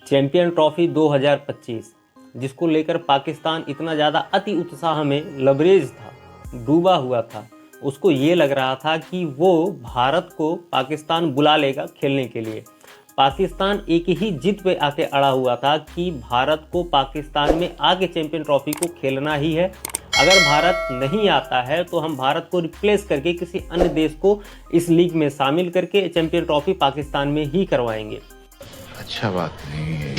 Champion trophy 2025 जिसको लेकर पाकिस्तान इतना ज़्यादा अति उत्साह में लबरेज था, डूबा हुआ था। उसको ये लग रहा था कि वो भारत को पाकिस्तान बुला लेगा खेलने के लिए। पाकिस्तान एक ही जिद पे आके अड़ा हुआ था कि भारत को पाकिस्तान में आके चैंपियन ट्रॉफी को खेलना ही है। अगर भारत नहीं आता है तो हम भारत को रिप्लेस करके किसी अन्य देश को इस लीग में शामिल करके चैंपियन ट्रॉफी पाकिस्तान में ही करवाएंगे। अच्छा बात नहीं है।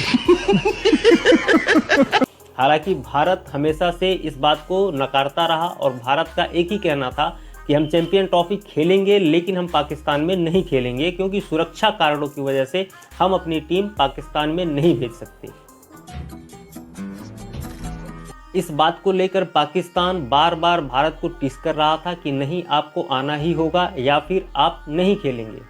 हालांकि भारत हमेशा से इस बात को नकारता रहा और भारत का एक ही कहना था कि हम चैंपियन ट्रॉफी खेलेंगे लेकिन हम पाकिस्तान में नहीं खेलेंगे, क्योंकि सुरक्षा कारणों की वजह से हम अपनी टीम पाकिस्तान में नहीं भेज सकते। इस बात को लेकर पाकिस्तान बार बार भारत को टीस कर रहा था कि नहीं, आपको आना ही होगा या फिर आप नहीं खेलेंगे।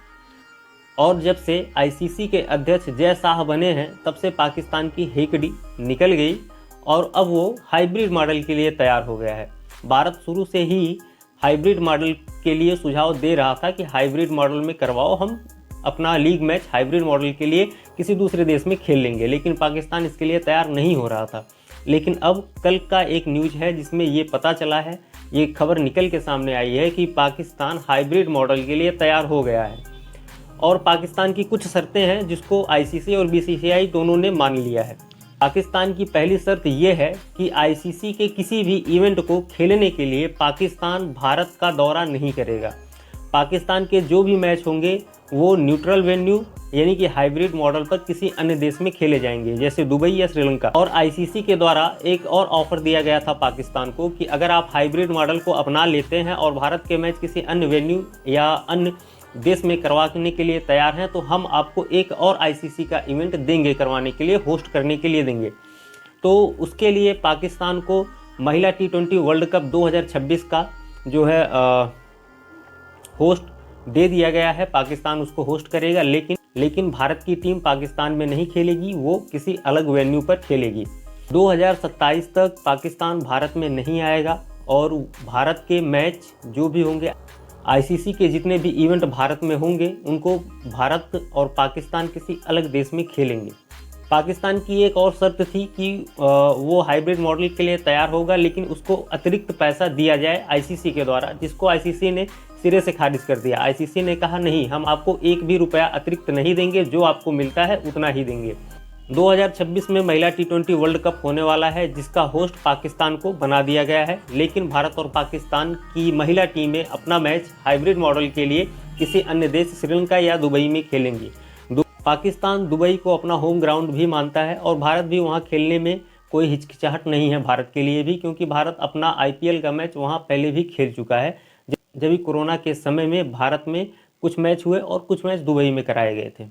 और जब से आईसीसी के अध्यक्ष जय शाह बने हैं तब से पाकिस्तान की हेकड़ी निकल गई और अब वो हाइब्रिड मॉडल के लिए तैयार हो गया है। भारत शुरू से ही हाइब्रिड मॉडल के लिए सुझाव दे रहा था कि हाइब्रिड मॉडल में करवाओ, हम अपना लीग मैच हाइब्रिड मॉडल के लिए किसी दूसरे देश में खेल लेंगे, लेकिन पाकिस्तान इसके लिए तैयार नहीं हो रहा था। लेकिन अब कल का एक न्यूज़ है जिसमें ये पता चला है, ये खबर निकल के सामने आई है कि पाकिस्तान हाइब्रिड मॉडल के लिए तैयार हो गया है और पाकिस्तान की कुछ शर्तें हैं जिसको आईसीसी और बीसीसीआई दोनों ने मान लिया है। पाकिस्तान की पहली शर्त ये है कि आईसीसी के किसी भी इवेंट को खेलने के लिए पाकिस्तान भारत का दौरा नहीं करेगा। पाकिस्तान के जो भी मैच होंगे वो न्यूट्रल वेन्यू यानी कि हाइब्रिड मॉडल पर किसी अन्य देश में खेले जाएंगे, जैसे दुबई या श्रीलंका। और आईसीसी के द्वारा एक और ऑफर दिया गया था पाकिस्तान को कि अगर आप हाइब्रिड मॉडल को अपना लेते हैं और भारत के मैच किसी अन्य वेन्यू या अन्य देश में करवाने के लिए तैयार हैं तो हम आपको एक और आईसीसी का इवेंट देंगे, करवाने के लिए, होस्ट करने के लिए देंगे। तो उसके लिए पाकिस्तान को महिला T20 वर्ल्ड कप 2026 का जो है होस्ट दे दिया गया है। पाकिस्तान उसको होस्ट करेगा, लेकिन भारत की टीम पाकिस्तान में नहीं खेलेगी, वो किसी अलग वेन्यू पर खेलेगी। 2027 तक पाकिस्तान भारत में नहीं आएगा और भारत के मैच जो भी होंगे, आईसीसी के जितने भी इवेंट भारत में होंगे उनको भारत और पाकिस्तान किसी अलग देश में खेलेंगे। पाकिस्तान की एक और शर्त थी कि वो हाइब्रिड मॉडल के लिए तैयार होगा लेकिन उसको अतिरिक्त पैसा दिया जाए आईसीसी के द्वारा, जिसको आईसीसी ने सिरे से खारिज कर दिया। आईसीसी ने कहा नहीं, हम आपको एक भी रुपया अतिरिक्त नहीं देंगे, जो आपको मिलता है उतना ही देंगे। 2026 में महिला T20 वर्ल्ड कप होने वाला है जिसका होस्ट पाकिस्तान को बना दिया गया है, लेकिन भारत और पाकिस्तान की महिला टीमें अपना मैच हाइब्रिड मॉडल के लिए किसी अन्य देश श्रीलंका या दुबई में खेलेंगी। पाकिस्तान दुबई को अपना होम ग्राउंड भी मानता है और भारत भी वहां खेलने में कोई हिचकिचाहट नहीं है भारत के लिए भी, क्योंकि भारत अपना आईपीएल का मैच वहां पहले भी खेल चुका है। जब कोरोना के समय में भारत में कुछ मैच हुए और कुछ मैच दुबई में कराए गए थे।